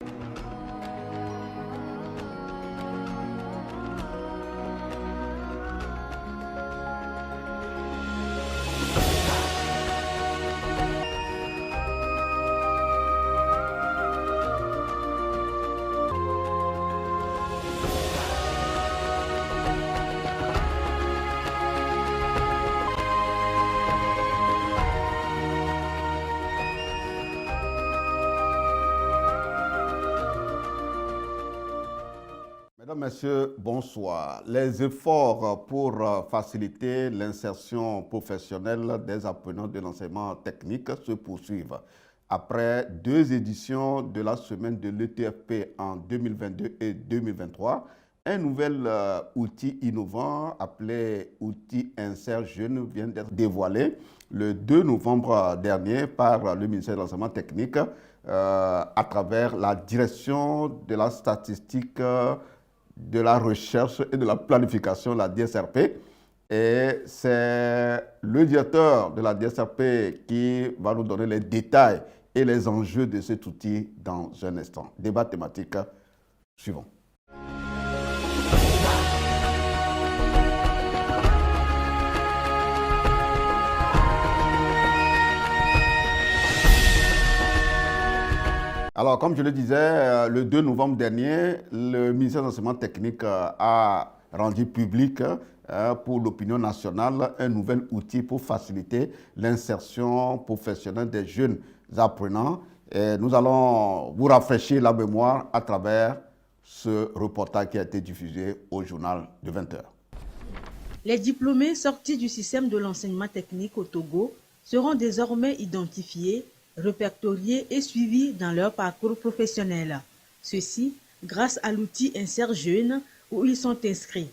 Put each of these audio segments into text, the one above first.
Mesdames, Messieurs, bonsoir. Les efforts pour faciliter l'insertion professionnelle des apprenants de l'enseignement technique se poursuivent. Après 2 éditions de la semaine de l'ETFP en 2022 et 2023, un nouvel outil innovant appelé outil Insert Jeune vient d'être dévoilé le 2 novembre dernier par le ministère de l'Enseignement technique à travers la direction de la statistique, de la recherche et de la planification, la DSRP. Et c'est le directeur de la DSRP qui va nous donner les détails et les enjeux de cet outil dans un instant. Débat thématique suivant. Alors, comme je le disais, le 2 novembre dernier, le ministère de l'Enseignement technique a rendu public pour l'opinion nationale un nouvel outil pour faciliter l'insertion professionnelle des jeunes apprenants. Et nous allons vous rafraîchir la mémoire à travers ce reportage qui a été diffusé au journal de 20h. Les diplômés sortis du système de l'enseignement technique au Togo seront désormais identifiés, répertoriés et suivis dans leur parcours professionnel. Ceci grâce à l'outil Insert Jeune où ils sont inscrits.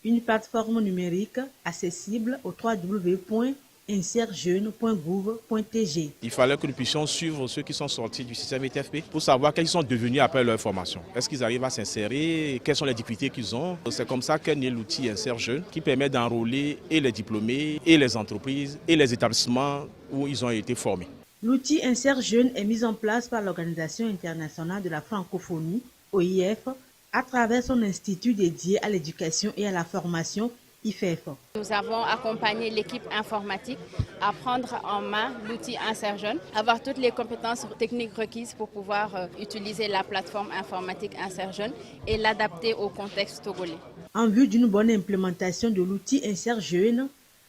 Une plateforme numérique accessible au www.insertjeune.gouv.tg. Il fallait que nous puissions suivre ceux qui sont sortis du système ETFP pour savoir quels sont devenus après leur formation. Est-ce qu'ils arrivent à s'insérer? Quelles sont les difficultés qu'ils ont? C'est comme ça qu'est né l'outil Insert Jeune qui permet d'enrôler et les diplômés, et les entreprises, et les établissements où ils ont été formés. L'outil Insert Jeune est mis en place par l'Organisation internationale de la francophonie, OIF, à travers son institut dédié à l'éducation et à la formation, IFEF. Nous avons accompagné l'équipe informatique à prendre en main l'outil Insert Jeune, avoir toutes les compétences techniques requises pour pouvoir utiliser la plateforme informatique Insert Jeune et l'adapter au contexte togolais. En vue d'une bonne implémentation de l'outil Insert Jeune,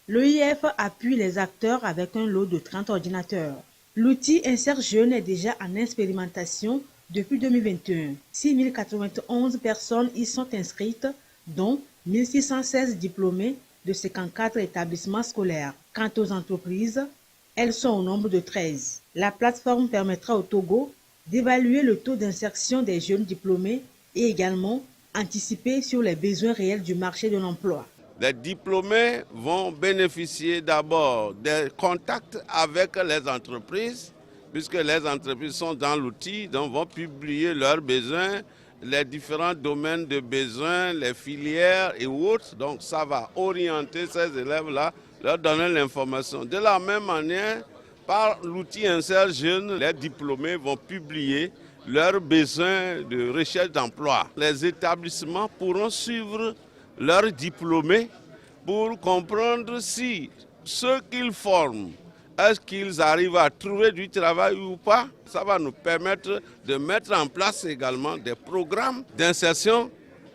l'OIF appuie les acteurs avec un lot de 30 ordinateurs. L'outil Insert Jeune est déjà en expérimentation depuis 2021. 6 091 personnes y sont inscrites, dont 1 616 diplômés de 54 établissements scolaires. Quant aux entreprises, elles sont au nombre de 13. La plateforme permettra au Togo d'évaluer le taux d'insertion des jeunes diplômés et également anticiper sur les besoins réels du marché de l'emploi. Les diplômés vont bénéficier d'abord des contacts avec les entreprises, puisque les entreprises sont dans l'outil, donc vont publier leurs besoins, les différents domaines de besoins, les filières et autres. Donc ça va orienter ces élèves-là, leur donner l'information. De la même manière, par l'outil Insert Jeune, les diplômés vont publier leurs besoins de recherche d'emploi. Les établissements pourront suivre leurs diplômés pour comprendre si ceux qu'ils forment, est-ce qu'ils arrivent à trouver du travail ou pas. Ça va nous permettre de mettre en place également des programmes d'insertion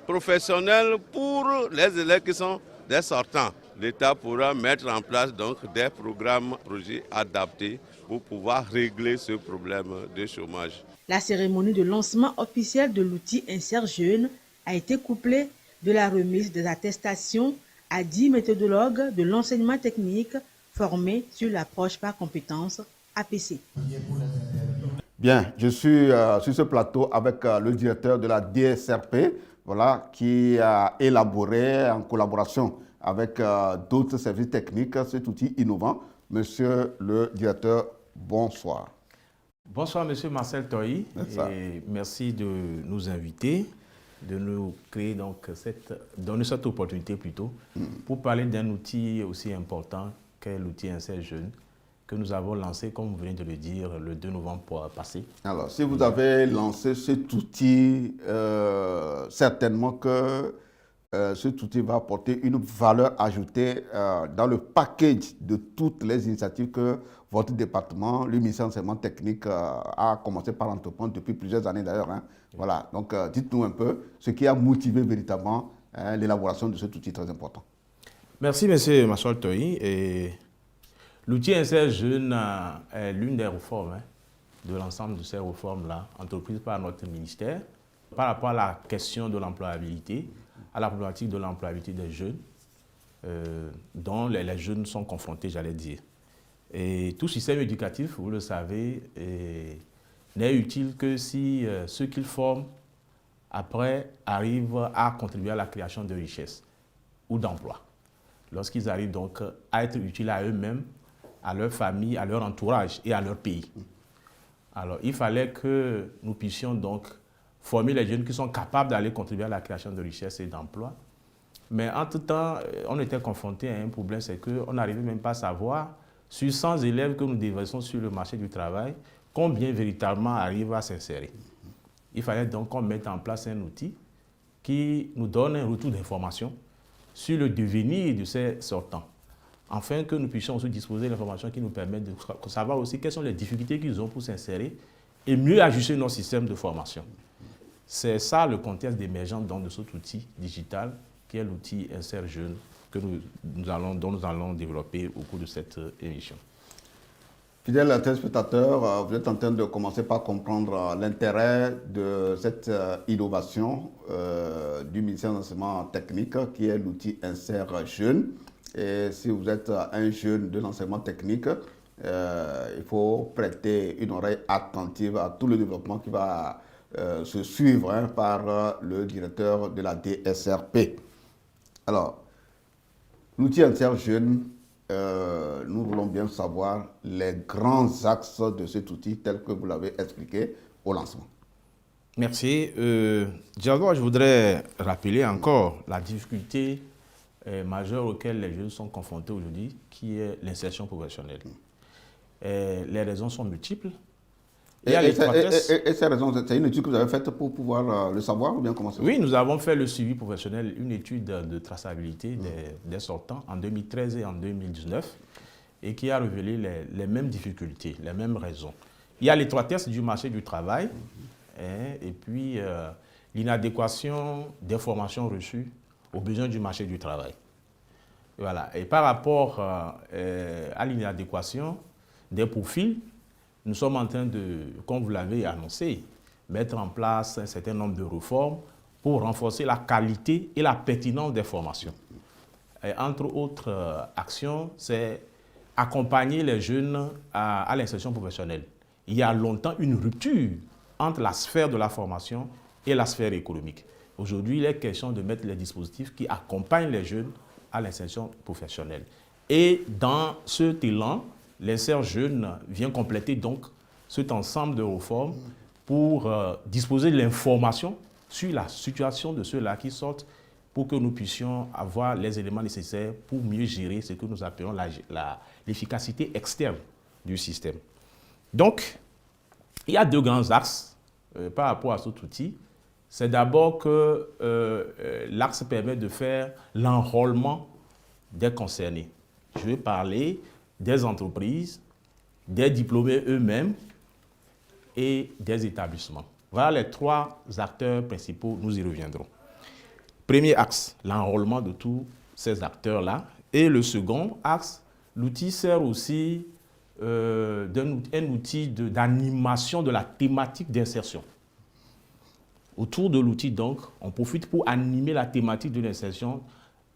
professionnelle pour les élèves qui sont des sortants. L'État pourra mettre en place donc des programmes, projets adaptés pour pouvoir régler ce problème de chômage. La cérémonie de lancement officiel de l'outil Insert Jeune a été couplée de la remise des attestations à 10 méthodologues de l'enseignement technique formés sur l'approche par compétences APC. Bien, je suis sur ce plateau avec le directeur de la DSRP, voilà, qui a élaboré en collaboration avec d'autres services techniques cet outil innovant. Monsieur le directeur, bonsoir. Bonsoir, monsieur Marcel Toyi, et merci de nous inviter, de nous créer donc donner cette opportunité plutôt pour parler d'un outil aussi important qu'est l'outil Insert Jeune que nous avons lancé, comme vous venez de le dire, le 2 novembre passé. Alors, si vous avez lancé cet outil, certainement que cet outil va apporter une valeur ajoutée dans le package de toutes les initiatives que votre département, le ministère de l'enseignement technique, a commencé par entreprendre depuis plusieurs années d'ailleurs. Hein. Voilà, donc dites-nous un peu ce qui a motivé véritablement l'élaboration de cet outil très important. Merci, M. Machol Toyi. Et l'outil Insert Jeune est l'une des réformes de l'ensemble de ces réformes-là, entreprises par notre ministère, par rapport à la question de l'employabilité, à la problématique de l'employabilité des jeunes, dont les jeunes sont confrontés, j'allais dire. Et tout système éducatif, vous le savez, n'est utile que si ceux qu'ils forment, après, arrivent à contribuer à la création de richesses ou d'emplois. Lorsqu'ils arrivent donc à être utiles à eux-mêmes, à leur famille, à leur entourage et à leur pays. Alors, il fallait que nous puissions donc former les jeunes qui sont capables d'aller contribuer à la création de richesses et d'emplois. Mais entre-temps, on était confronté à un problème, c'est qu'on n'arrivait même pas à savoir, sur 100 élèves que nous déversons sur le marché du travail, combien véritablement arrivent à s'insérer. Il fallait donc qu'on mette en place un outil qui nous donne un retour d'information sur le devenir de ces sortants, afin que nous puissions aussi disposer d'informations qui nous permettent de savoir aussi quelles sont les difficultés qu'ils ont pour s'insérer et mieux ajuster nos systèmes de formation. C'est ça le contexte d'émergence de cet outil digital qui est l'outil Insert Jeune dont nous allons développer au cours de cette émission. Fidèles téléspectateurs, vous êtes en train de commencer par comprendre l'intérêt de cette innovation du ministère de l'enseignement technique qui est l'outil Insert Jeune. Et si vous êtes un jeune de l'enseignement technique, il faut prêter une oreille attentive à tout le développement qui va se suivre par le directeur de la DSRP. Alors, l'outil Insert Jeune, nous voulons bien savoir les grands axes de cet outil tel que vous l'avez expliqué au lancement. Merci. D'abord, je voudrais rappeler encore la difficulté majeure auquel les jeunes sont confrontés aujourd'hui, qui est l'insertion professionnelle. Les raisons sont multiples. Et ces raisons, c'est une étude que vous avez faite pour pouvoir le savoir ou bien comment ça? Oui, nous avons fait le suivi professionnel, une étude de traçabilité des sortants en 2013 et en 2019 et qui a révélé les mêmes difficultés, les mêmes raisons. Il y a l'étroitesse du marché du travail et puis l'inadéquation des formations reçues aux besoins du marché du travail. Voilà. Et par rapport à l'inadéquation des profils, nous sommes en train de, comme vous l'avez annoncé, mettre en place un certain nombre de réformes pour renforcer la qualité et la pertinence des formations. Et entre autres actions, c'est accompagner les jeunes à l'insertion professionnelle. Il y a longtemps une rupture entre la sphère de la formation et la sphère économique. Aujourd'hui, il est question de mettre les dispositifs qui accompagnent les jeunes à l'insertion professionnelle. Et dans cet élan, l'Insert Jeune vient compléter donc cet ensemble de réformes pour disposer de l'information sur la situation de ceux-là qui sortent pour que nous puissions avoir les éléments nécessaires pour mieux gérer ce que nous appelons l'efficacité externe du système. Donc, il y a deux grands axes par rapport à cet outil. C'est d'abord que l'axe permet de faire l'enrôlement des concernés. Je vais parler des entreprises, des diplômés eux-mêmes et des établissements. Voilà les trois acteurs principaux, nous y reviendrons. Premier axe, l'enrôlement de tous ces acteurs-là. Et le second axe, l'outil sert aussi un outil d'animation de la thématique d'insertion. Autour de l'outil, donc, on profite pour animer la thématique de l'insertion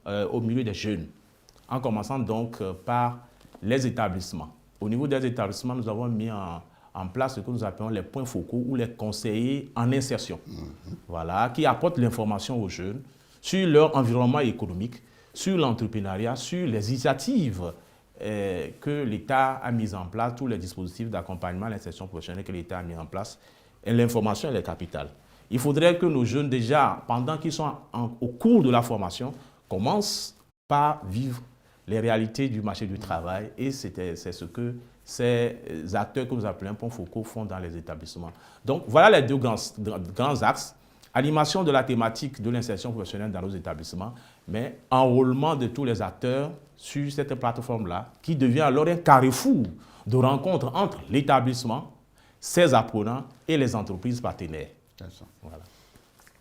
au milieu des jeunes, en commençant donc par les établissements. Au niveau des établissements, nous avons mis en place ce que nous appelons les points focaux ou les conseillers en insertion, voilà, qui apportent l'information aux jeunes sur leur environnement économique, sur l'entrepreneuriat, sur les initiatives que l'État a mises en place, tous les dispositifs d'accompagnement à l'insertion professionnelle que l'État a mis en place. Et l'information, elle est capitale. Il faudrait que nos jeunes, déjà, pendant qu'ils sont au cours de la formation, commencent par vivre les réalités du marché du travail. Et c'est ce que ces acteurs que nous appelons points focaux font dans les établissements. Donc, voilà les deux grands axes. Animation de la thématique de l'insertion professionnelle dans nos établissements, mais enrôlement de tous les acteurs sur cette plateforme-là, qui devient alors un carrefour de rencontres entre l'établissement, ses apprenants et les entreprises partenaires. Voilà.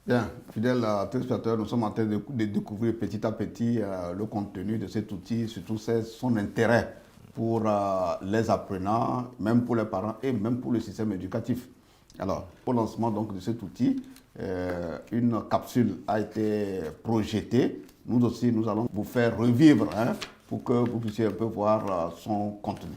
Bien, fidèles téléspectateurs, nous sommes en train de découvrir petit à petit le contenu de cet outil, surtout son intérêt pour les apprenants, même pour les parents et même pour le système éducatif. Alors, au lancement donc, de cet outil, une capsule a été projetée. Nous aussi, nous allons vous faire revivre pour que vous puissiez un peu voir son contenu.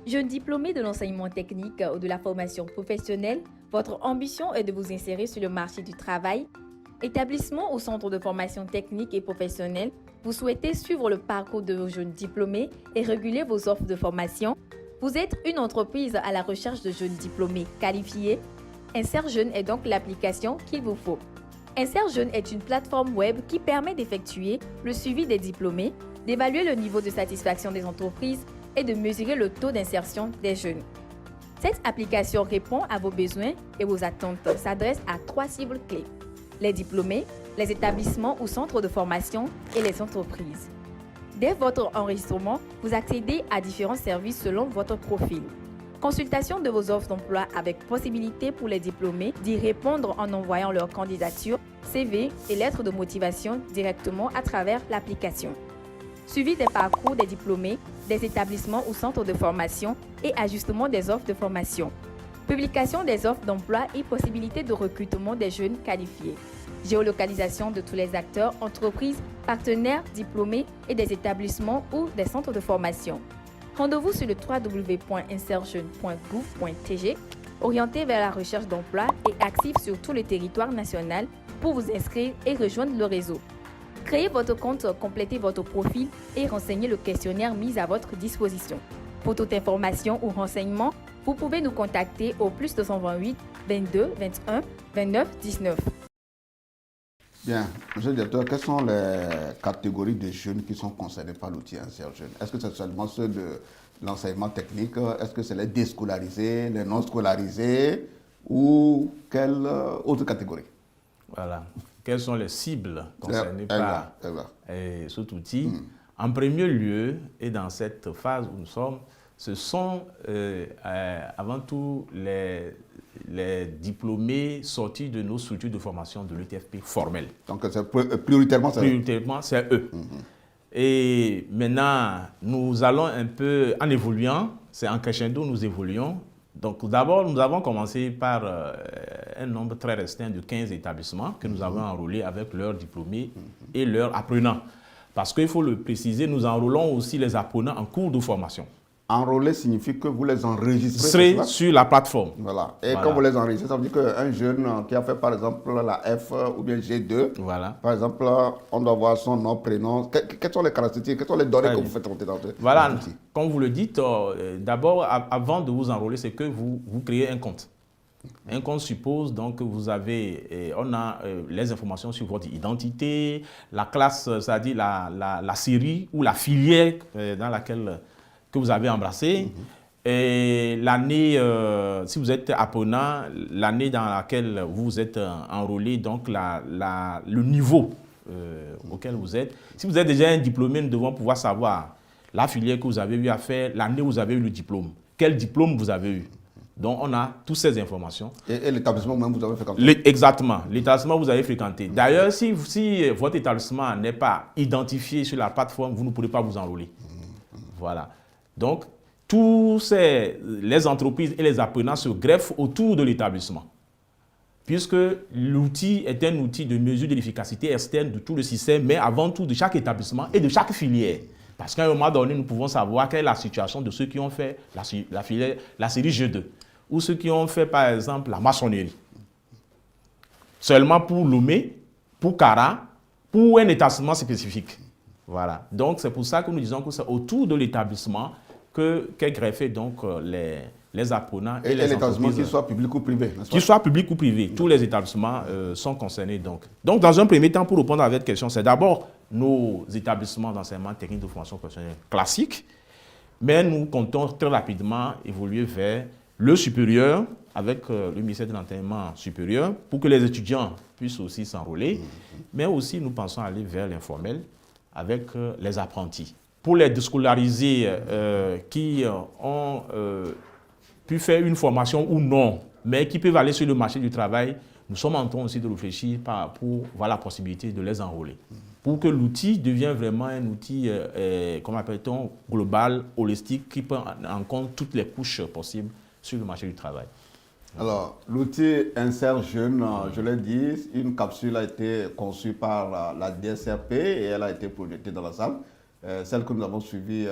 Jeune diplômé de l'enseignement technique ou de la formation professionnelle, votre ambition est de vous insérer sur le marché du travail. Établissement ou centre de formation technique et professionnelle, vous souhaitez suivre le parcours de vos jeunes diplômés et réguler vos offres de formation. Vous êtes une entreprise à la recherche de jeunes diplômés qualifiés. Insert Jeune est donc l'application qu'il vous faut. Insert Jeune est une plateforme web qui permet d'effectuer le suivi des diplômés, d'évaluer le niveau de satisfaction des entreprises et de mesurer le taux d'insertion des jeunes. Cette application répond à vos besoins et vos attentes, s'adresse à 3 cibles clés: les diplômés, les établissements ou centres de formation et les entreprises. Dès votre enregistrement, vous accédez à différents services selon votre profil. Consultation de vos offres d'emploi avec possibilité pour les diplômés d'y répondre en envoyant leur candidature, CV et lettres de motivation directement à travers l'application. Suivi des parcours des diplômés, des établissements ou centres de formation et ajustement des offres de formation. Publication des offres d'emploi et possibilité de recrutement des jeunes qualifiés. Géolocalisation de tous les acteurs, entreprises, partenaires, diplômés et des établissements ou des centres de formation. Rendez-vous sur le www.inserjeune.gouv.tg, orienté vers la recherche d'emploi et actif sur tout le territoire national pour vous inscrire et rejoindre le réseau. Créez votre compte, complétez votre profil et renseignez le questionnaire mis à votre disposition. Pour toute information ou renseignement, vous pouvez nous contacter au +228 22 21 29 19. Bien, monsieur le directeur, quelles sont les catégories de jeunes qui sont concernés par l'outil Insert Jeune? Est-ce que c'est seulement ceux de l'enseignement technique? Est-ce que c'est les déscolarisés, les non scolarisés ou quelle autre catégorie? Voilà. Quelles sont les cibles concernées par cet outil? En premier lieu, et dans cette phase où nous sommes, ce sont avant tout les diplômés sortis de nos structures de formation de l'UTFP formelles. Donc prioritairement, c'est eux. Et maintenant, nous allons un peu en évoluant, c'est en crescendo nous évoluons. Donc d'abord, nous avons commencé par un nombre très restreint de 15 établissements que nous avons enrôlés avec leurs diplômés et leurs apprenants. Parce qu'il faut le préciser, nous enrôlons aussi les apprenants en cours de formation. Enrôler signifie que vous les enregistrez sur la plateforme. Voilà. Et quand vous les enregistrez, ça veut dire qu'un jeune qui a fait par exemple la F ou bien G2, par exemple, on doit voir son nom, prénom. Quelles sont les caractéristiques, quelles sont les données que vous faites rentrer dans l'outil? Voilà. Comme vous le dites, d'abord, avant de vous enrôler, c'est que vous créez un compte. Un compte suppose donc que vous avez, on a les informations sur votre identité, la classe, c'est-à-dire la série ou la filière dans laquelle que vous avez embrassé, et l'année, si vous êtes apprenant, l'année dans laquelle vous êtes enrôlé, donc le niveau auquel vous êtes. Si vous êtes déjà un diplômé, nous devons pouvoir savoir la filière que vous avez eu à faire, l'année où vous avez eu le diplôme, quel diplôme vous avez eu. Donc, on a toutes ces informations. Et l'établissement même vous avez fréquenté? Exactement, l'établissement vous avez fréquenté. D'ailleurs, si votre établissement n'est pas identifié sur la plateforme, vous ne pourrez pas vous enrôler. Voilà. Donc, les entreprises et les apprenants se greffent autour de l'établissement. Puisque l'outil est un outil de mesure de l'efficacité externe de tout le système, mais avant tout de chaque établissement et de chaque filière. Parce qu'à un moment donné, nous pouvons savoir quelle est la situation de ceux qui ont fait la série G2 ou ceux qui ont fait, par exemple, la maçonnerie. Seulement pour Lomé, pour Cara, pour un établissement spécifique. Voilà. Donc, c'est pour ça que nous disons que c'est autour de l'établissement qu'est greffé donc les les apprenants et les établissements, entreprises. qu'ils soient publics ou privés, n'est-ce pas? Qu'ils soient publics ou privés, tous les établissements sont concernés. Donc, dans un premier temps, pour répondre à votre question, c'est d'abord nos établissements d'enseignement technique de formation professionnelle classiques, mais nous comptons très rapidement évoluer vers le supérieur avec le ministère de l'enseignement supérieur pour que les étudiants puissent aussi s'enrôler, mais aussi nous pensons aller vers l'informel avec les apprentis. Pour les déscolarisés qui ont pu faire une formation ou non, mais qui peuvent aller sur le marché du travail, nous sommes en train aussi de réfléchir pour voir la possibilité de les enrôler. Pour que l'outil devienne vraiment un outil, comment appelle-t-on, global, holistique, qui prend en compte toutes les couches possibles sur le marché du travail. Alors, l'outil Insert Jeune, je l'ai dit, une capsule a été conçue par la DSRP et elle a été projetée dans la salle. Celle que nous avons suivie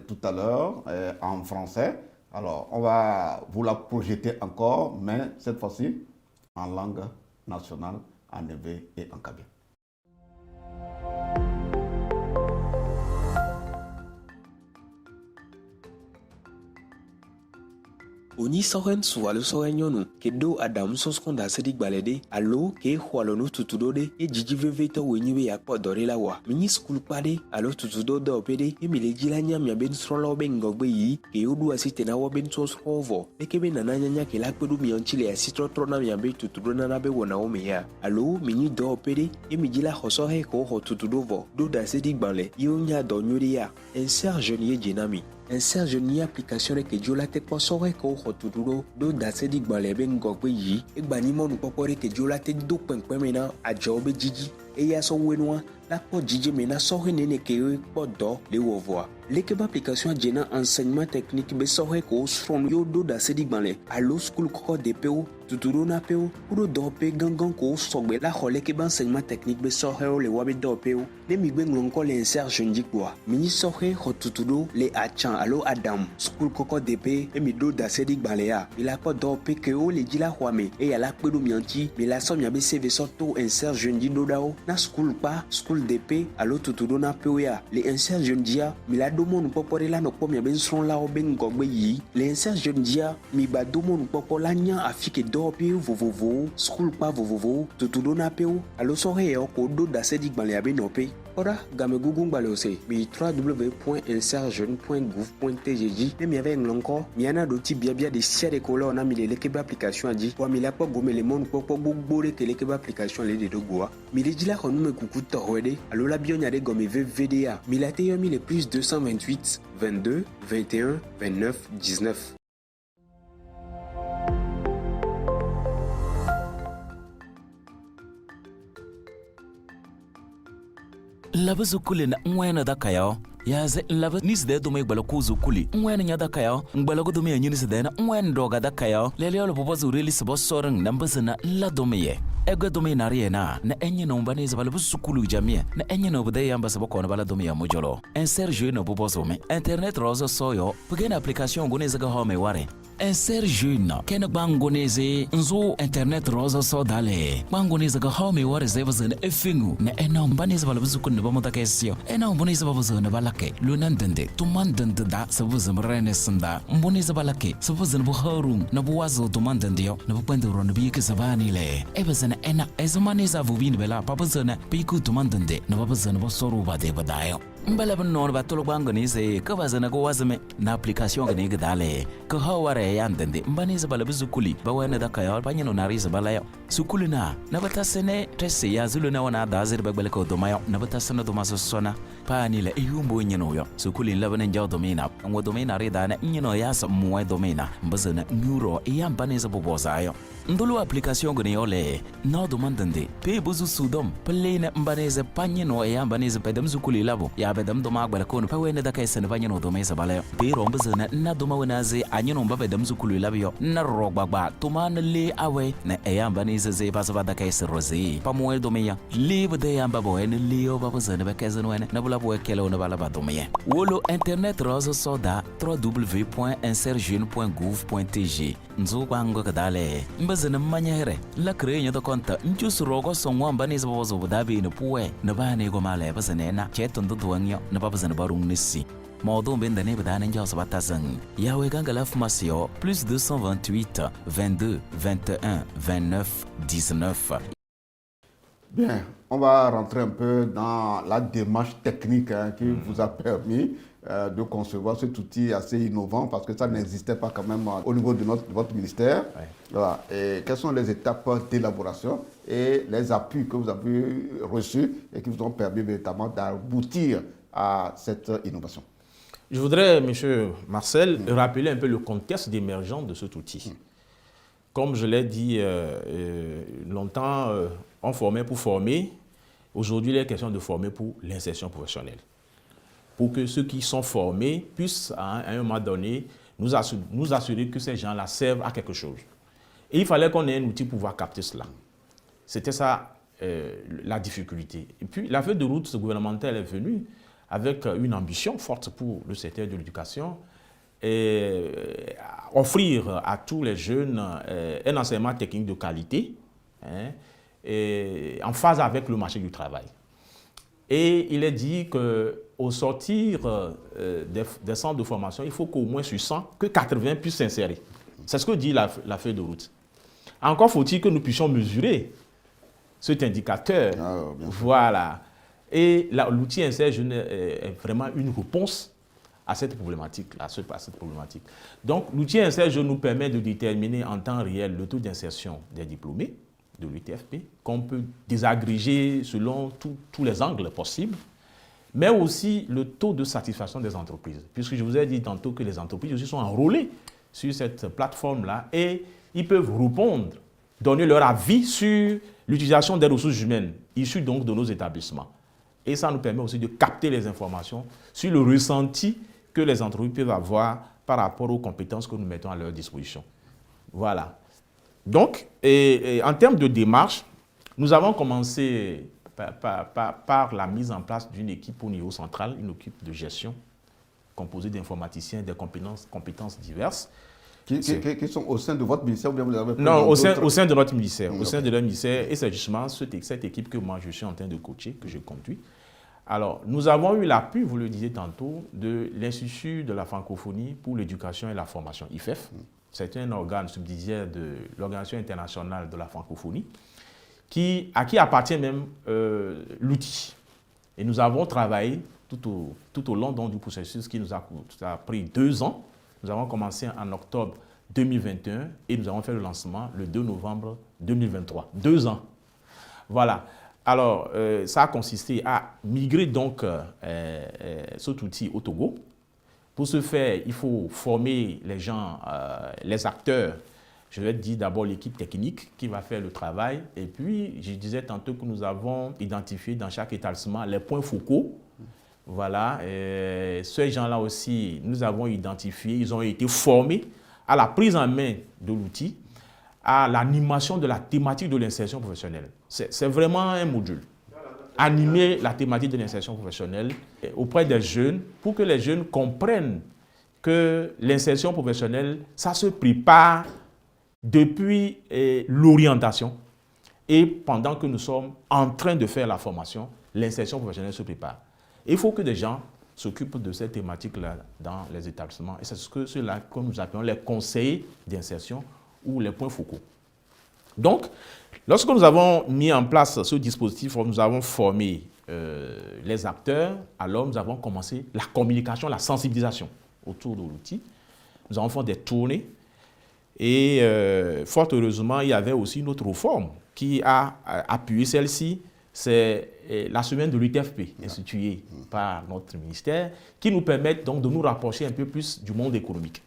tout à l'heure en français. Alors, on va vous la projeter encore, mais cette fois-ci en langue nationale, en éveil et en kabyle. Oni soren suwalu sorenyonu kedo adam soskonda sedi gbalede alo ke hwalonu tutudode e jijiveve to wenyiwe yakpo dorela wa mini school pade alo tutudo do pede emile jila nyamya ben srolo ben gogbe yi ke odu asite na wo ben sosrovo ekebe nananya nya ke lakpedu mi onchile asitro trona mi ambe tutudo na be wona o meya alo mini do pede emijila hoso he ko ho tutudovo do da sedi gbale yonya do nyuri ya Insert Jeune ye jenami Insert Jeune application que Dieu la te posore ko hotuduro do dasedi gbale ben gogbe yi egbani monu popore que Dieu la te do penpen mena ajobe jiji e ya so wenwa la po jiji mena so nene ke po do le wovoa l'équipe application jena enseignement technique be sohe ko sron yo do dasedi gbale allo school ko DPO tuturo na PO pour do pe gangan ko sogbe la khole ke enseignement technique be sohe le wabe do PO ne mi gbe ngonko le Insert Jeune dikwa mini sohe hotuturo le achan allo Adam school koko DP e mi do dasedi gbalea il a pas do pe ke o le dila hwame e ya la pedo mianti mais la somme ya be CV sorto Insert Jeune di do dao na school pa school DP allo tuturo na PO ya le Insert Jeune dia mi la do mon popore la no pom ya ben son la o ben gogbe yi le Insert Jeune dia mi ba do mon popo la nya afike do pe vovovo school pa vovovo tuturo na PO allo so he o ko do dasedi gbalea be no pe ora game google balose mi www.insertjeune.gouv.tg ne mi avec l'encore mi ana do ti bia de siere ko la on a mi le l'équipe application dit wa mi la pa go me le monde popo gbore ke l'équipe application le de dogoa mi le dila ko nu me kuku to wede allo la bionya de go mi VVDA mi la te yo mi le plus 228 22 21 29 19. Laba zukuli na nwena da kayo ya ze laba nis de do me gbala ku zukuli nwena nya da kayo gbala go do me nyi nis de na nwena doga da kayo lele yo bobo zu release bo sorang nambasana la do me ye ego do me na riena na enye no mbane za bala zukulu jamia na enye no bode yamba sa boko na bala do me ya mojolo Insert Jeune bobo zo me internet rozo soyo pugena application go ne zaga ho me ware Insert Jeune kena bangoneze nzo internet rozo so dale bangoneze ga ho me ware zeva zana efingu na ena mbane za bala zukulu ba mota kesio ena mbane za baba zana bala ke lunan dende tuman dende da sabu zamrene sanda mbone za bala ke sabu zana bu harum na bu wazo tuman dende yo na bu pende ro na bi ke sabani le eba zana ena ezumane za vu bin bela papa zana piku tuman dende na baba zana bo soru ba de badayo mbala ban non ba tolo bangoneze ka bazana go wazame na application ga ne ga dale ka haware yandende mbane za bala bizukuli ba wena da kayo banyano na riza bala yo sukulina na batasene tese ya zuluna wana da zir bagbala ko domayo na batasana do masona pani la iyumbo nyeno yo sukulin labana njaw domina ngo domina rida na nyeno ya sa muwe domina mbazana neuro ya mbane za boboza yo ndolo application ga ne yole no domandende pe buzu sudom plena mbane za panyeno ya mbane za pedam zukuli labo ya bedam do magbala ko no pa wena da kai sana banyano do mesa bala be romba zana na do mawana ze anyano mba bedam zukulu labyo na rogbagba to man le awe na eyamba ni ze ba da kai rozi pa mo do meya le bade yamba bo en le o ba zana ba kai zana na bula bo kelo na bala ba do meya wolo internet rozo soda www.insertjeune.gouv.tg nzo bango kadale mbazana manyahere la krenya do konta njus rogo songwa mbani zo zo dabe ne puwe na ba ne go male ba zana na cheton do na baba zana barung nisi Mordon Bendane Badanen Josbatazan. Yahweh Gangala Fumasio, plus 228 22 21 29 19. Bien, on va rentrer un peu dans la démarche technique qui vous a permis de concevoir cet outil assez innovant parce que ça n'existait pas quand même au niveau de votre ministère. Ouais. Voilà. Et quelles sont les étapes d'élaboration et les appuis que vous avez reçus et qui vous ont permis véritablement d'aboutir à cette innovation? Je voudrais, M. Marcel, rappeler un peu le contexte d'émergence de cet outil. Comme je l'ai dit longtemps, on formait pour former. Aujourd'hui, il est question de former pour l'insertion professionnelle. Pour que ceux qui sont formés puissent, à un moment donné, nous assurer que ces gens-là servent à quelque chose. Et il fallait qu'on ait un outil pour pouvoir capter cela. C'était ça la difficulté. Et puis, la feuille de route gouvernementale est venue avec une ambition forte pour le secteur de l'éducation et offrir à tous les jeunes un enseignement technique de qualité et en phase avec le marché du travail. Et il est dit qu'au sortir des centres de formation, il faut qu'au moins sur 100, que 80 puissent s'insérer. C'est ce que dit la feuille de route. Encore faut-il que nous puissions mesurer cet indicateur. Voilà. Et l'outil Insert Jeune est vraiment une réponse à cette problématique. Donc, l'outil Insert Jeune nous permet de déterminer en temps réel le taux d'insertion des diplômés de l'UTFP, qu'on peut désagréger selon tous les angles possibles, mais aussi le taux de satisfaction des entreprises. Puisque je vous ai dit tantôt que les entreprises aussi sont enrôlées sur cette plateforme-là et ils peuvent répondre, donner leur avis sur l'utilisation des ressources humaines issues donc de nos établissements. Et ça nous permet aussi de capter les informations sur le ressenti que les entreprises peuvent avoir par rapport aux compétences que nous mettons à leur disposition. Voilà. Donc, en termes de démarche, nous avons commencé par la mise en place d'une équipe au niveau central, une équipe de gestion composée d'informaticiens, des compétences diverses. Qui sont au sein de votre ministère ou bien vous avez pris? Non, au sein de notre ministère. Au sein de notre ministère, et c'est justement cette équipe que moi je suis en train de coacher, que je conduis. Alors, nous avons eu l'appui, vous le disiez tantôt, de l'Institut de la francophonie pour l'éducation et la formation, IFEF. C'est un organe subsidiaire de l'Organisation internationale de la francophonie, à qui appartient même l'outil. Et nous avons travaillé tout au long donc, du processus qui nous a pris 2 ans. Nous avons commencé en octobre 2021 et nous avons fait le lancement le 2 novembre 2023. 2 ans. Voilà. Alors, ça a consisté à migrer donc cet outil au Togo. Pour ce faire, il faut former les gens, les acteurs. Je vais dire d'abord l'équipe technique qui va faire le travail. Et puis, je disais tantôt que nous avons identifié dans chaque établissement les points focaux. Voilà. Et ces gens-là aussi, nous avons identifié, ils ont été formés à la prise en main de l'outil, à l'animation de la thématique de l'insertion professionnelle. C'est vraiment un module. Animer la thématique de l'insertion professionnelle auprès des jeunes pour que les jeunes comprennent que l'insertion professionnelle, ça se prépare depuis l'orientation. Et pendant que nous sommes en train de faire la formation, l'insertion professionnelle se prépare. Il faut que des gens s'occupent de cette thématique-là dans les établissements. Et c'est ceux-là que nous appelons les conseillers d'insertion ou les points focaux. Donc, lorsque nous avons mis en place ce dispositif, nous avons formé les acteurs, alors nous avons commencé la communication, la sensibilisation autour de l'outil. Nous avons fait des tournées et fort heureusement, il y avait aussi une autre réforme qui a appuyé celle-ci. C'est la semaine de l'UTFP, instituée par notre ministère, qui nous permet donc de nous rapprocher un peu plus du monde économique.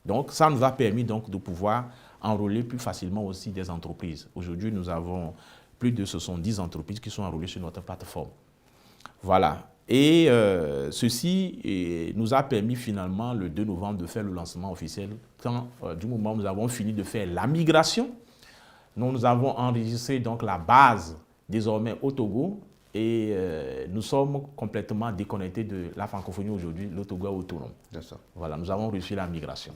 Donc, ça nous a permis donc de pouvoir enrôler plus facilement aussi des entreprises. Aujourd'hui, nous avons plus de 70 entreprises qui sont enrôlées sur notre plateforme. Voilà. Et ceci nous a permis finalement, le 2 novembre, de faire le lancement officiel. Du moment où nous avons fini de faire la migration, nous avons enregistré donc la base désormais au Togo et nous sommes complètement déconnectés de la francophonie aujourd'hui. Le Togo est autonome. Voilà, nous avons réussi la migration.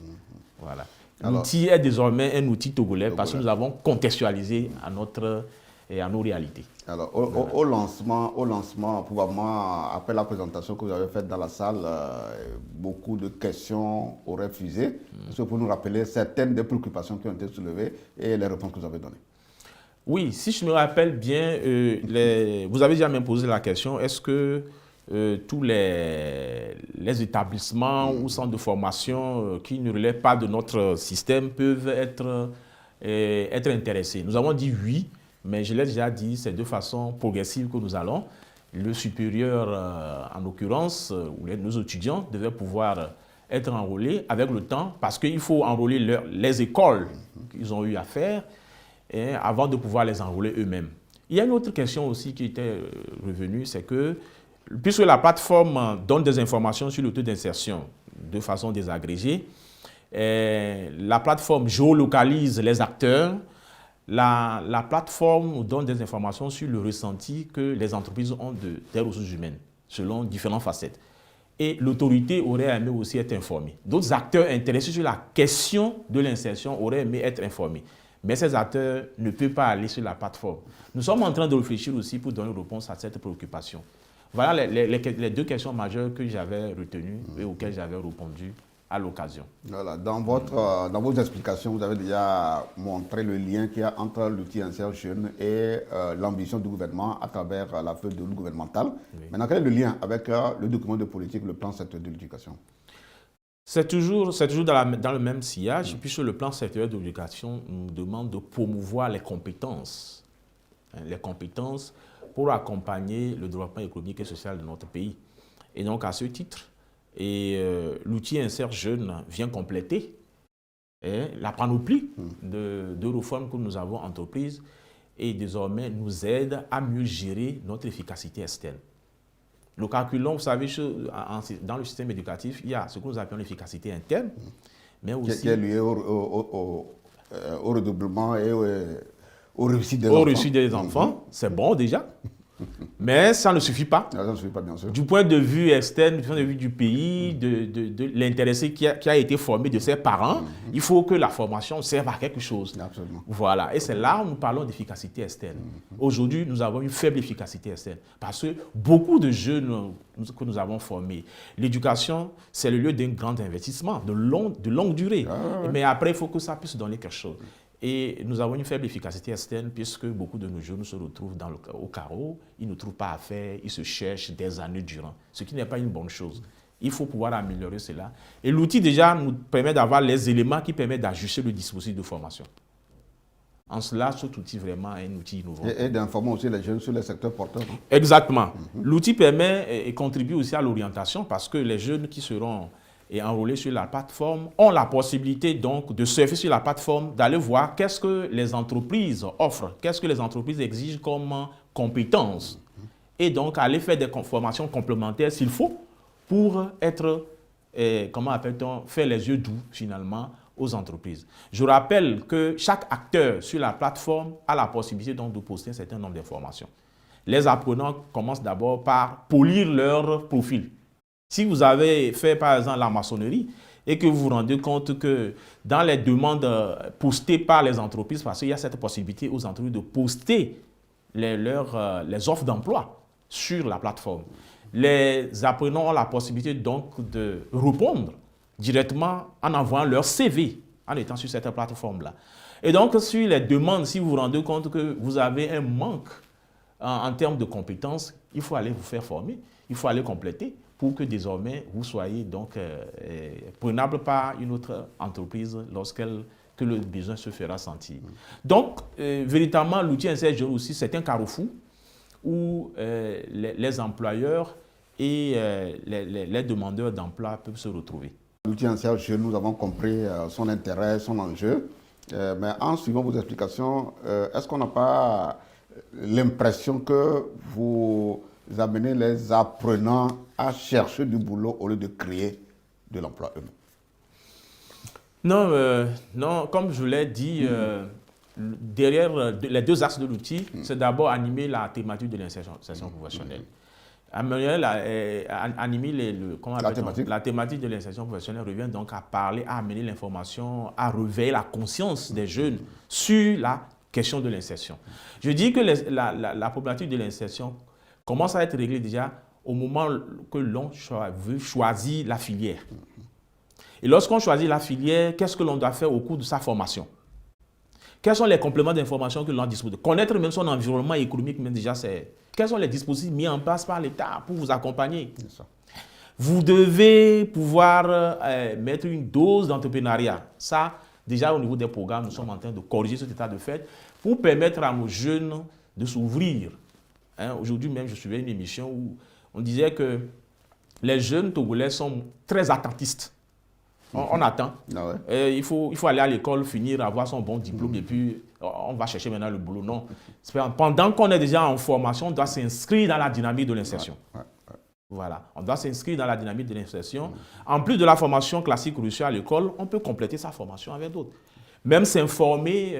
Voilà. L'outil est désormais un outil togolais parce que nous avons contextualisé à notre à nos réalités. Alors, au lancement, probablement, après la présentation que vous avez faite dans la salle, beaucoup de questions auraient fusé. Est-ce que vous pouvez nous rappeler certaines des préoccupations qui ont été soulevées et les réponses que vous avez données? Oui, si je me rappelle bien, vous avez déjà même posé la question, est-ce que tous les établissements ou centres de formation qui ne relèvent pas de notre système peuvent être intéressés? Nous avons dit oui, mais je l'ai déjà dit, c'est de façon progressive que nous allons. Le supérieur, en l'occurrence, ou nos étudiants devaient pouvoir être enrôlés avec le temps, parce qu'il faut enrôler les écoles qu'ils ont eu à faire avant de pouvoir les enrôler eux-mêmes. Il y a une autre question aussi qui était revenue, c'est que puisque la plateforme donne des informations sur le taux d'insertion de façon désagrégée, la plateforme géolocalise les acteurs, la plateforme donne des informations sur le ressenti que les entreprises ont des ressources humaines, selon différentes facettes. Et l'autorité aurait aimé aussi être informée. D'autres acteurs intéressés sur la question de l'insertion auraient aimé être informés. Mais ces acteurs ne peuvent pas aller sur la plateforme. Nous sommes en train de réfléchir aussi pour donner réponse à cette préoccupation. Voilà les deux questions majeures que j'avais retenues et auxquelles j'avais répondu à l'occasion. Voilà. Dans vos explications, vous avez déjà montré le lien qu'il y a entre l'outil Insert Jeune et l'ambition du gouvernement à travers la feuille de route gouvernementale. Oui. Maintenant, quel est le lien avec le document de politique, le plan sectoriel de l'éducation? C'est toujours dans le même sillage, puisque le plan sectoriel de l'éducation nous demande de promouvoir les compétences pour accompagner le développement économique et social de notre pays. Et donc, à ce titre, l'outil Insert Jeune vient compléter la panoplie de réformes que nous avons entreprises et désormais nous aide à mieux gérer notre efficacité externe. Le calculons, vous savez, dans le système éducatif, il y a ce que nous appelons l'efficacité interne, mais aussi... Qui est lié au redoublement et au réussite des enfants. Au réussite des enfants, c'est bon déjà. Mais ça ne suffit pas. Ça ne suffit pas, bien sûr. Du point de vue externe, du point de vue du pays, de l'intéressé qui a été formé, de ses parents, il faut que la formation serve à quelque chose. Absolument. Voilà. Et c'est là où nous parlons d'efficacité externe. Aujourd'hui, nous avons une faible efficacité externe parce que beaucoup de jeunes que nous avons formés, l'éducation, c'est le lieu d'un grand investissement de longue durée. Mais après, il faut que ça puisse donner quelque chose. Et nous avons une faible efficacité externe puisque beaucoup de nos jeunes se retrouvent au carreau, ils ne trouvent pas à faire, ils se cherchent des années durant, ce qui n'est pas une bonne chose. Il faut pouvoir améliorer cela. Et l'outil déjà nous permet d'avoir les éléments qui permettent d'ajuster le dispositif de formation. En cela, cet outil vraiment est un outil innovant. Et d'informer aussi les jeunes sur les secteurs porteurs. Exactement. L'outil permet et contribue aussi à l'orientation parce que les jeunes qui seront enrôlés sur la plateforme ont la possibilité donc de surfer sur la plateforme, d'aller voir qu'est-ce que les entreprises offrent, qu'est-ce que les entreprises exigent comme compétences et donc aller faire des formations complémentaires s'il faut pour être, comment appelle-t-on, faire les yeux doux finalement aux entreprises. Je rappelle que chaque acteur sur la plateforme a la possibilité donc de poster un certain nombre d'informations. Les apprenants commencent d'abord par polir leur profil. Si vous avez fait, par exemple, la maçonnerie et que vous vous rendez compte que dans les demandes postées par les entreprises, parce qu'il y a cette possibilité aux entreprises de poster les offres d'emploi sur la plateforme, les apprenants ont la possibilité donc de répondre directement en envoyant leur CV en étant sur cette plateforme-là. Et donc, sur les demandes, si vous vous rendez compte que vous avez un manque en termes de compétences, il faut aller vous faire former, il faut aller compléter, pour que désormais vous soyez donc prenable par une autre entreprise que le besoin se fera sentir. Donc, véritablement, l'outil Insert Jeune aussi, c'est un carrefour où les employeurs et les demandeurs d'emploi peuvent se retrouver. L'outil Insert Jeune, nous avons compris son intérêt, son enjeu, mais en suivant vos explications, est-ce qu'on n'a pas l'impression que vous amenez les apprenants à chercher du boulot au lieu de créer de l'emploi eux-mêmes? Non, non, comme je l'ai dit, derrière les deux axes de l'outil, c'est d'abord animer la thématique de l'insertion professionnelle. Animer la thématique de l'insertion professionnelle revient donc à parler, à amener l'information, à réveiller la conscience des jeunes sur la question de l'insertion. Je dis que la problématique de l'insertion commence à être réglée déjà au moment que l'on veut choisir la filière. Et lorsqu'on choisit la filière, qu'est-ce que l'on doit faire au cours de sa formation? Quels sont les compléments d'information que l'on dispose? Connaître même son environnement économique, même déjà, c'est... Quels sont les dispositifs mis en place par l'État pour vous accompagner? Vous devez pouvoir mettre une dose d'entrepreneuriat. Ça, déjà au niveau des programmes, nous sommes en train de corriger cet état de fait pour permettre à nos jeunes de s'ouvrir. Hein, aujourd'hui même, je suivais une émission où on disait que les jeunes Togolais sont très attentistes. On attend. Ah ouais. Il faut aller à l'école, finir, avoir son bon diplôme et puis on va chercher maintenant le boulot. Non. Pendant qu'on est déjà en formation, on doit s'inscrire dans la dynamique de l'insertion. Voilà. On doit s'inscrire dans la dynamique de l'insertion. En plus de la formation classique reçue à l'école, on peut compléter sa formation avec d'autres. Même s'informer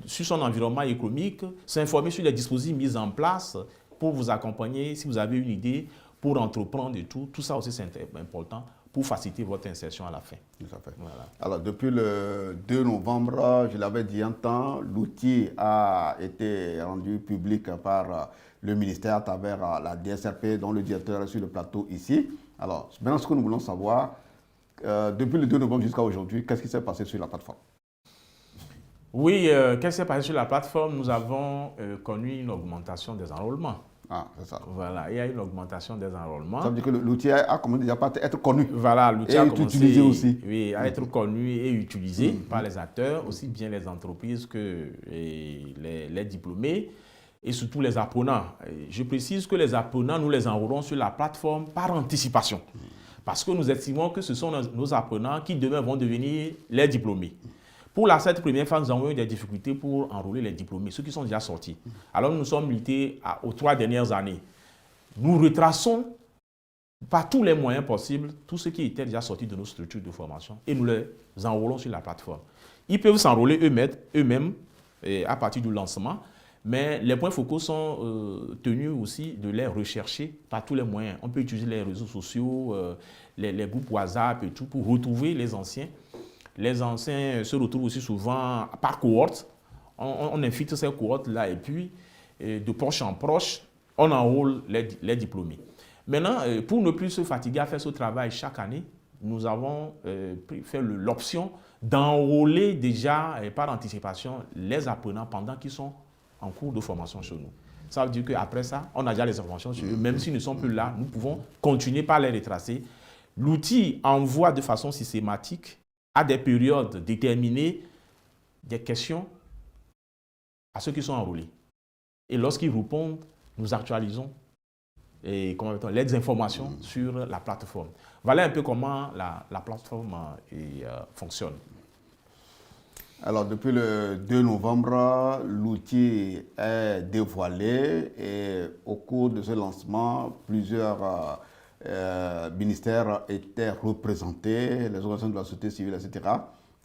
sur son environnement économique, s'informer sur les dispositifs mis en place pour vous accompagner si vous avez une idée, pour entreprendre et tout. Tout ça aussi, c'est important pour faciliter votre insertion à la fin. Tout à fait. Voilà. Alors, depuis le 2 novembre, je l'avais dit un temps, l'outil a été rendu public par le ministère à travers la DSRP, dont le directeur est sur le plateau ici. Alors, maintenant, ce que nous voulons savoir, depuis le 2 novembre jusqu'à aujourd'hui, qu'est-ce qui s'est passé sur la plateforme? Oui, qu'est-ce qui s'est passé sur la plateforme? Nous avons connu une augmentation des enrôlements. Ah, c'est ça. Voilà, il y a une augmentation des enrôlements. Ça veut dire que l'outil a commencé déjà à être connu. Voilà, l'outil a commencé utilisé aussi. Oui, à être connu et utilisé par les acteurs, aussi bien les entreprises que les diplômés et surtout les apprenants. Je précise que les apprenants, nous les enrôlons sur la plateforme par anticipation. Parce que nous estimons que ce sont nos apprenants qui demain vont devenir les diplômés. Pour cette première phase, nous avons eu des difficultés pour enrôler les diplômés, ceux qui sont déjà sortis. Alors nous sommes limités aux 3 dernières années. Nous retraçons par tous les moyens possibles tous ceux qui étaient déjà sortis de nos structures de formation et nous les enrôlons sur la plateforme. Ils peuvent s'enrôler eux-mêmes à partir du lancement, mais les points focaux sont tenus aussi de les rechercher par tous les moyens. On peut utiliser les réseaux sociaux, les groupes WhatsApp et tout pour retrouver les anciens. Les anciens se retrouvent aussi souvent par cohorte. On infiltre ces cohortes-là et puis, de proche en proche, on enrôle les diplômés. Maintenant, pour ne plus se fatiguer à faire ce travail chaque année, nous avons fait l'option d'enrôler déjà par anticipation les apprenants pendant qu'ils sont en cours de formation chez nous. Ça veut dire qu'après ça, on a déjà les informations sur eux. Même s'ils ne sont plus là, nous pouvons continuer par les retracer. L'outil envoie de façon systématique à des périodes déterminées des questions à ceux qui sont enrôlés. Et lorsqu'ils répondent, nous actualisons les informations sur la plateforme. Voilà un peu comment la plateforme fonctionne. Alors, depuis le 2 novembre, l'outil est dévoilé et au cours de ce lancement, plusieurs ministères étaient représentés, les organisations de la société civile, etc.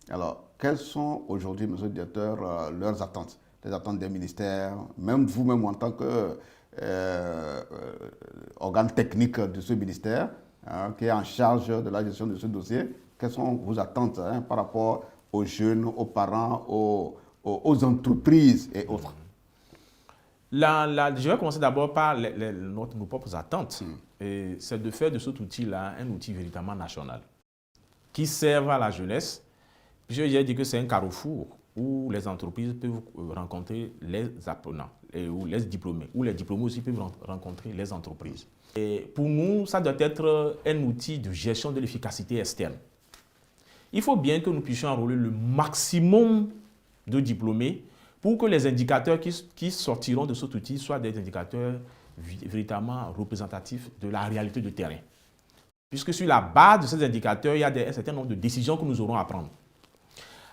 Alors, quelles sont aujourd'hui, monsieur le directeur, leurs attentes? Les attentes des ministères, même vous-même en tant que organe technique de ce ministère, qui est en charge de la gestion de ce dossier, quelles sont vos attentes par rapport aux jeunes, aux parents, aux entreprises et autres? Je vais commencer d'abord par nos propres attentes. C'est de faire de cet outil-là un outil véritablement national qui serve à la jeunesse. Je vais dire que c'est un carrefour où les entreprises peuvent rencontrer les apprenants ou les diplômés, ou les diplômés aussi peuvent rencontrer les entreprises. Et pour nous, ça doit être un outil de gestion de l'efficacité externe. Il faut bien que nous puissions enrôler le maximum de diplômés pour que les indicateurs qui sortiront de cet outil soient des indicateurs véritablement représentatifs de la réalité de terrain. Puisque sur la base de ces indicateurs, il y a un certain nombre de décisions que nous aurons à prendre.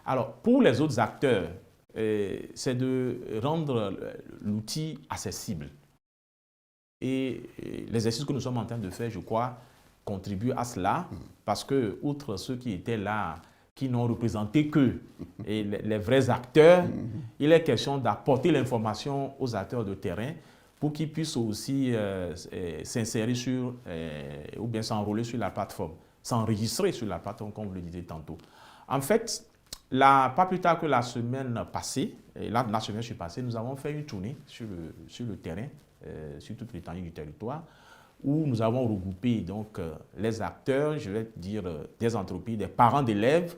Alors, pour les autres acteurs, c'est de rendre l'outil accessible. Et l'exercice que nous sommes en train de faire, je crois, contribue à cela, parce que, outre ceux qui étaient là, qui n'ont représenté que les vrais acteurs, il est question d'apporter l'information aux acteurs de terrain pour qu'ils puissent aussi s'insérer sur, ou bien s'enrôler sur la plateforme, s'enregistrer sur la plateforme, comme vous le disiez tantôt. En fait, Pas plus tard que la semaine passée, la semaine passée, nous avons fait une tournée sur le terrain, sur toute l'étendue du territoire, où nous avons regroupé donc, les acteurs, je vais dire des entreprises, des parents d'élèves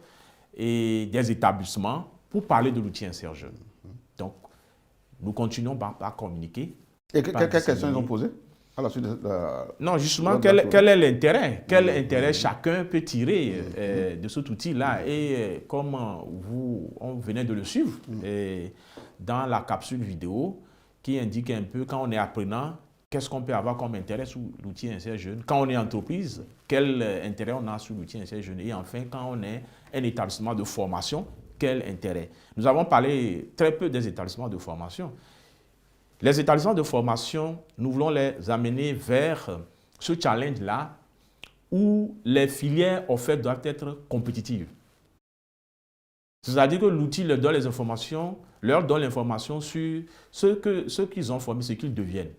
et des établissements pour parler de l'outil Insert Jeune. Donc, nous continuons par communiquer. Et quelles questions ils ont posées à la suite Non, justement, quel est l'intérêt? Quel intérêt chacun peut tirer de cet outil-là? Et comme on venait de le suivre dans la capsule vidéo qui indique un peu quand on est apprenant, qu'est-ce qu'on peut avoir comme intérêt sur l'outil Insert Jeune? Quand on est entreprise, quel intérêt on a sur l'outil Insert Jeune? Et enfin, quand on est un établissement de formation, quel intérêt? Nous avons parlé très peu des établissements de formation. Les établissements de formation, nous voulons les amener vers ce challenge-là où les filières offertes doivent être compétitives. C'est-à-dire que l'outil leur donne l'information sur ce qu'ils ont formé, ce qu'ils deviennent.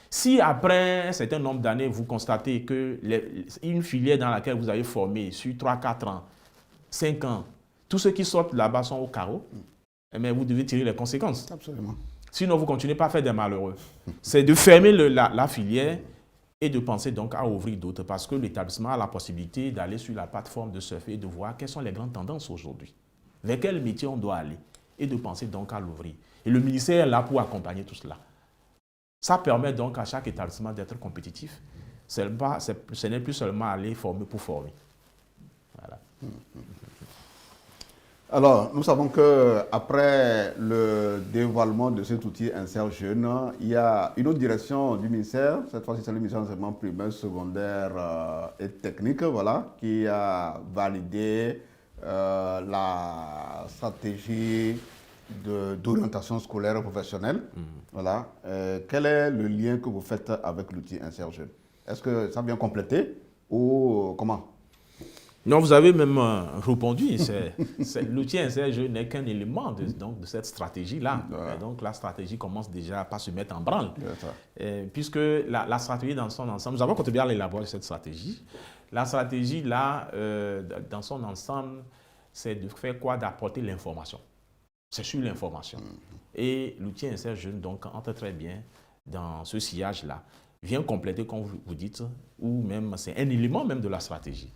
Si après un certain nombre d'années, vous constatez qu'une filière dans laquelle vous avez formé sur 3, 4 ans, 5 ans, tous ceux qui sortent là-bas sont au carreau, mais vous devez tirer les conséquences. Absolument. Sinon, vous ne continuez pas à faire des malheureux. C'est de fermer la filière et de penser donc à ouvrir d'autres parce que l'établissement a la possibilité d'aller sur la plateforme de surfer et de voir quelles sont les grandes tendances aujourd'hui, vers quel métier on doit aller et de penser donc à l'ouvrir. Et le ministère est là pour accompagner tout cela. Ça permet donc à chaque établissement d'être compétitif. Ce n'est plus seulement aller former pour former. Voilà. Alors, nous savons qu'après le dévoilement de cet outil Insert Jeune, il y a une autre direction du ministère, cette fois-ci c'est le ministère de l'enseignement primaire, secondaire et technique, voilà, qui a validé la stratégie d'orientation scolaire et professionnelle. Voilà. Quel est le lien que vous faites avec l'outil Insert Jeune? Est-ce que ça vient compléter ou comment? Non, vous avez même répondu. L'outil Insert Jeune n'est qu'un élément de cette stratégie-là. Donc la stratégie commence déjà par se mettre en branle. Puisque la stratégie dans son ensemble, nous avons contribué à l'élaboration de cette stratégie. La stratégie, là, dans son ensemble, c'est de faire quoi? D'apporter l'information. C'est sur l'information. Et l'outil Insert Jeune, donc, entre très bien dans ce sillage-là. Vient compléter, comme vous dites, ou même c'est un élément même de la stratégie.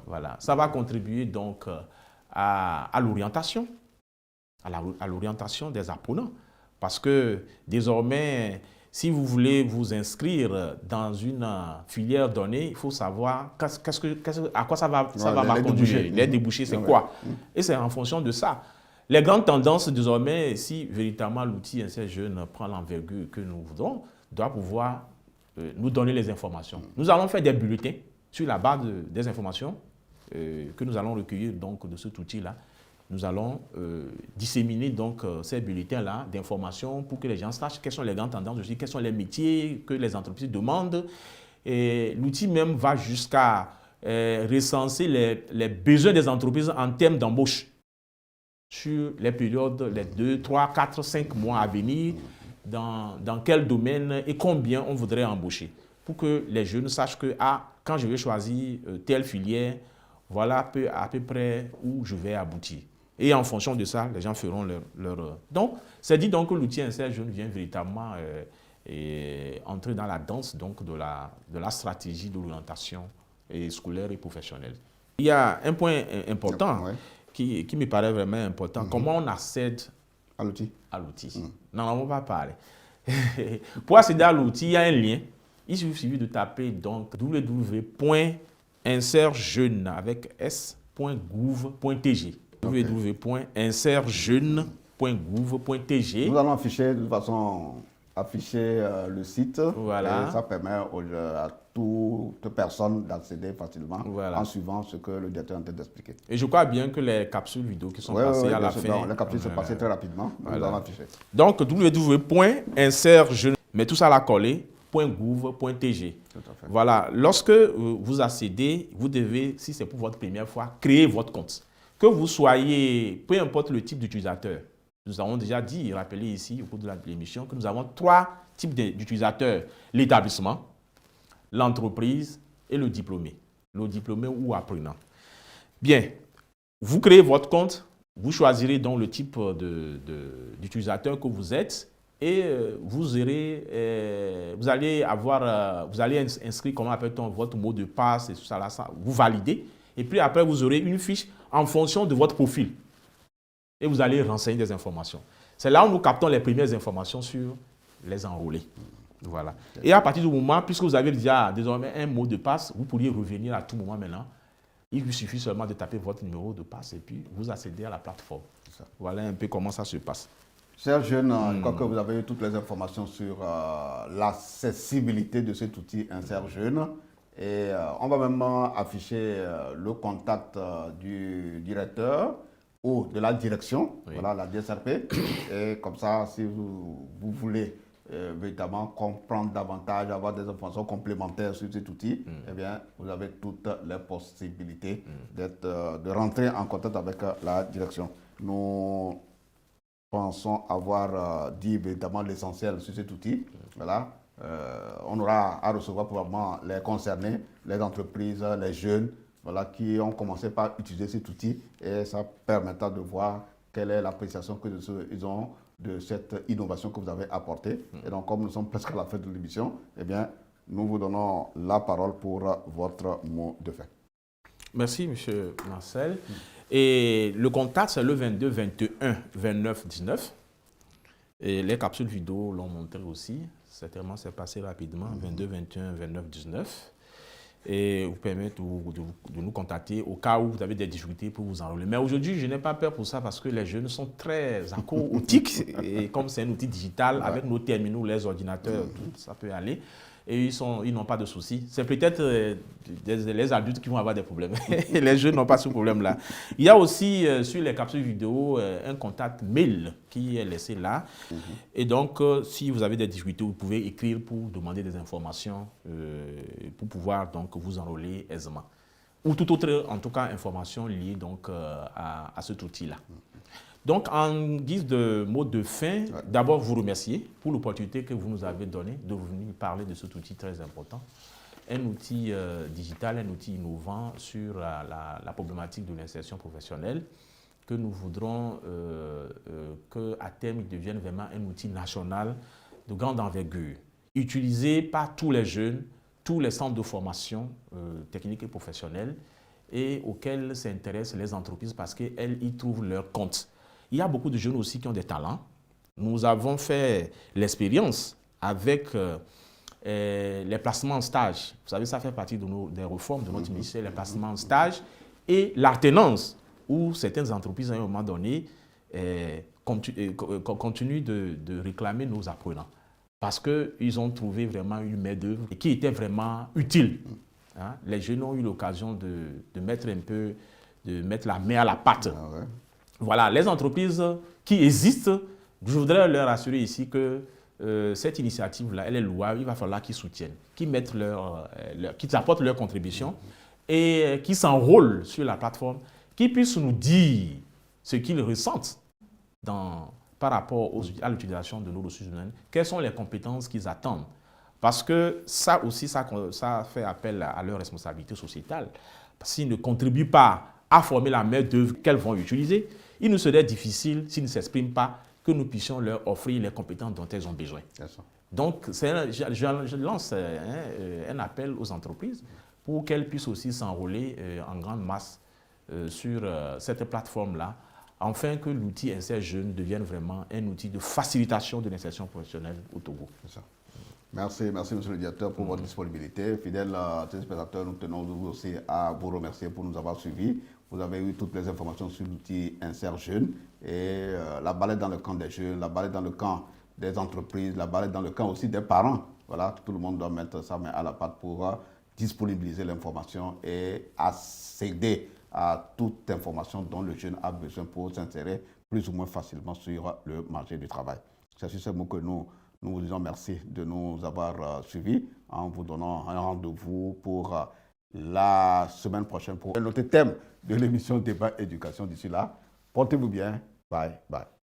Voilà. Ça va contribuer donc à l'orientation, à l'orientation des apprenants. Parce que désormais, si vous voulez vous inscrire dans une filière donnée, il faut savoir à quoi ça va conduire. Les débouchés, c'est quoi? Et c'est en fonction de ça. Les grandes tendances désormais, si véritablement l'outil Insert Jeune prend l'envergure que nous voudrons, doit pouvoir nous donner les informations. Nous allons faire des bulletins sur la base des informations que nous allons recueillir donc, de cet outil-là. Nous allons disséminer donc, ces bulletins-là d'informations pour que les gens sachent quelles sont les grandes tendances aussi, quels sont les métiers que les entreprises demandent. L'outil même va jusqu'à recenser les besoins des entreprises en termes d'embauche sur les périodes, les 2, 3, 4, 5 mois à venir. Dans quel domaine et combien on voudrait embaucher pour que les jeunes sachent que quand je vais choisir telle filière, voilà à peu près où je vais aboutir. Et en fonction de ça, les gens feront leur... Donc, c'est dit donc que l'outil Insert Jeune vient véritablement entrer dans la danse donc, de la stratégie d'orientation scolaire et professionnelle. Il y a un point important qui me paraît vraiment important. Comment on accède à l'outil. Nous n'en avons pas parlé. Pour accéder à l'outil, il y a un lien. Il suffit de taper donc www.insertjeune avec s.gouv.tg. www.insertjeune.gouv.tg. Nous allons afficher de toute façon le site. Voilà. Et ça permet à toute personne d'accéder facilement en suivant ce que le directeur est en train d'expliquer. Et je crois bien que les capsules vidéo qui sont passées à la fin... Les capsules sont passées très rapidement. Nous allons afficher. Donc, www.insertjeune, mais tout ça à la coller, .gouv.tg. Voilà. Lorsque vous accédez, vous devez, si c'est pour votre première fois, créer votre compte. Que vous soyez, peu importe le type d'utilisateur. Nous avons déjà dit, rappelé ici au cours de l'émission, que nous avons 3 types d'utilisateurs. L'établissement, l'entreprise et le diplômé. Le diplômé ou apprenant. Bien, vous créez votre compte Vous choisirez donc le type d'utilisateur que vous êtes et vous allez inscrire, comment appelle-t-on, votre mot de passe et tout ça, là, vous validez. Et puis après, vous aurez une fiche en fonction de votre profil. Et vous allez renseigner des informations. C'est là où nous captons les premières informations sur les enrôlés. Voilà. Et à partir du moment, puisque vous avez déjà désormais un mot de passe, vous pourriez revenir à tout moment maintenant. Il vous suffit seulement de taper votre numéro de passe et puis vous accédez à la plateforme. Voilà un peu comment ça se passe. Chers jeunes, je crois que vous avez eu toutes les informations sur l'accessibilité de cet outil Insert Jeune. Et on va même afficher le contact du directeur ou de la direction, voilà, la DSRP. Et comme ça, si vous voulez véritablement comprendre davantage, avoir des informations complémentaires sur cet outil, eh bien, vous avez toutes les possibilités de rentrer en contact avec la direction. Nous pensons avoir dit véritablement l'essentiel sur cet outil. Voilà. On aura à recevoir probablement les concernés, les entreprises, les jeunes, voilà, qui ont commencé par utiliser cet outil et ça permettra de voir quelle est l'appréciation qu'ils ont de cette innovation que vous avez apportée. Et donc, comme nous sommes presque à la fin de l'émission, eh bien, nous vous donnons la parole pour votre mot de fin. Merci, M. Marcel. Et le contact, c'est le 22 21 29 19. Et les capsules vidéo l'ont montré aussi. Certainement, c'est passé rapidement. 22 21 29 19. Et vous permettre de nous contacter au cas où vous avez des difficultés pour vous enrôler. Mais aujourd'hui, je n'ai pas peur pour ça parce que les jeunes sont très accros au TIC. Et comme c'est un outil digital, avec nos terminaux, les ordinateurs, tout ça peut aller. Et ils n'ont pas de soucis. C'est peut-être les adultes qui vont avoir des problèmes. Les jeunes n'ont pas ce problème-là. Il y a aussi sur les capsules vidéo un contact mail qui est laissé là. Et donc, si vous avez des difficultés, vous pouvez écrire pour demander des informations pour pouvoir donc vous enrôler aisément. Ou toute autre, en tout cas, information liée donc, à cet outil-là. Donc, en guise de mot de fin, d'abord vous remercier pour l'opportunité que vous nous avez donnée de venir parler de cet outil très important. Un outil digital, un outil innovant sur la problématique de l'insertion professionnelle que nous voudrons qu'à terme, il devienne vraiment un outil national de grande envergure, utilisé par tous les jeunes, tous les centres de formation technique et professionnelle et auxquels s'intéressent les entreprises parce qu'elles y trouvent leur compte. Il y a beaucoup de jeunes aussi qui ont des talents. Nous avons fait l'expérience avec les placements en stage. Vous savez, ça fait partie des réformes de notre ministère, les placements en stage et l'alternance, où certaines entreprises, à un moment donné, continuent de réclamer nos apprenants. Parce qu'ils ont trouvé vraiment une main-d'œuvre qui était vraiment utile. Hein? Les jeunes ont eu l'occasion de mettre la main à la pâte. Voilà, les entreprises qui existent, je voudrais leur assurer ici que cette initiative-là, elle est louable, il va falloir qu'ils soutiennent, qu'ils apportent leur contribution et qu'ils s'enrôlent sur la plateforme, qu'ils puissent nous dire ce qu'ils ressentent par rapport à l'utilisation de nos ressources humaines, quelles sont les compétences qu'ils attendent. Parce que ça aussi, ça fait appel à leur responsabilité sociétale. S'ils ne contribuent pas à former la main-d'œuvre qu'elles vont utiliser, il nous serait difficile, s'ils ne s'expriment pas, que nous puissions leur offrir les compétences dont elles ont besoin. Donc, je lance un appel aux entreprises pour qu'elles puissent aussi s'enrôler en grande masse sur cette plateforme-là, afin que l'outil Insert Jeune devienne vraiment un outil de facilitation de l'insertion professionnelle au Togo. Merci, monsieur le directeur, pour votre disponibilité. Fidèles téléspectateurs, nous tenons aussi à vous remercier pour nous avoir suivis. Vous avez eu toutes les informations sur l'outil Insert Jeune et la balle est dans le camp des jeunes, la balle est dans le camp des entreprises, la balle est dans le camp aussi des parents. Voilà, tout le monde doit mettre sa main à la pâte pour disponibiliser l'information et accéder à toute information dont le jeune a besoin pour s'insérer plus ou moins facilement sur le marché du travail. C'est sur ce mot que nous vous disons merci de nous avoir suivis en vous donnant un rendez-vous pour la semaine prochaine pour un autre thème de l'émission Débat Éducation. D'ici là, portez-vous bien. Bye bye.